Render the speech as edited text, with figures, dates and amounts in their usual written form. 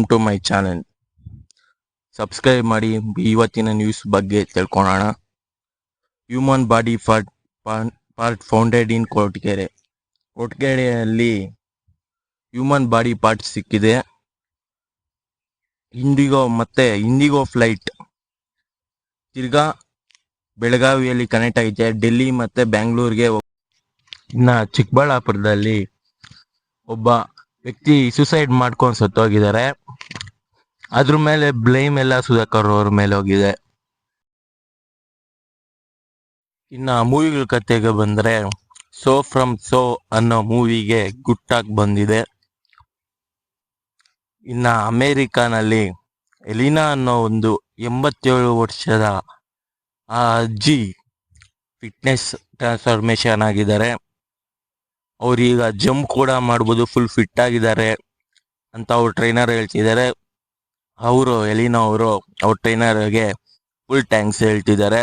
Welcome to my channel. Subscribe ಮಾಡಿ. ಇವತ್ತಿನ news ಬಗ್ಗೆ ತಿಳ್ಕೊಳ್ಳೋಣ. Human body part founded in ಕೊಟ್ಗೆರೆಯಲ್ಲಿ ಹ್ಯೂಮನ್ ಬಾಡಿ ಪಾರ್ಟ್ ಸಿಕ್ಕಿದೆ. ಇಂಡಿಗೋ ಫ್ಲೈಟ್ ತಿರ್ಗಾ ಬೆಳಗಾವಿಯಲ್ಲಿ ಕನೆಕ್ಟ್ ಐತೆ. ಡೆಲ್ಲಿ ಮತ್ತೆ ಬ್ಯಾಂಗ್ಳೂರ್ಗೆ. ಇನ್ನ ಚಿಕ್ಕಬಳ್ಳಾಪುರದಲ್ಲಿ ಒಬ್ಬ ವ್ಯಕ್ತಿ ಸುಸೈಡ್ ಮಾಡ್ಕೊಂಡು ಸತ್ತೋಗಿದ್ದಾರೆ. ಅದ್ರ ಮೇಲೆ ಬ್ಲೇಮ್ ಎಲ್ಲ ಸುಧಾಕರ್ ಅವ್ರ ಮೇಲೆ ಹೋಗಿದೆ. ಇನ್ನ ಮೂವಿಗಳ ಕತೆಗೆ ಬಂದ್ರೆ, ಸೋ ಫ್ರಮ್ ಸೋ ಅನ್ನೋ ಮೂವಿಗೆ ಗುಟ್ಟಾಗಿ ಬಂದಿದೆ. ಇನ್ನ ಅಮೇರಿಕಾನಲ್ಲಿ ಎಲಿನಾ ಅನ್ನೋ ಒಂದು 87 ವರ್ಷದ ಆ ಅಜ್ಜಿ ಫಿಟ್ನೆಸ್ ಟ್ರಾನ್ಸ್ಫಾರ್ಮೇಶನ್ ಆಗಿದ್ದಾರೆ. ಅವ್ರೀಗ ಜಂಪ್ ಕೂಡ ಮಾಡ್ಬೋದು, ಫುಲ್ ಫಿಟ್ ಆಗಿದ್ದಾರೆ ಅಂತ ಅವ್ರ ಟ್ರೈನರ್ ಹೇಳ್ತಿದ್ದಾರೆ. ಎಲಿನಾ ಅವರು ಅವ್ರ ಟ್ರೈನರ್ಗೆ ಫುಲ್ ಥ್ಯಾಂಕ್ಸ್ ಹೇಳ್ತಿದ್ದಾರೆ.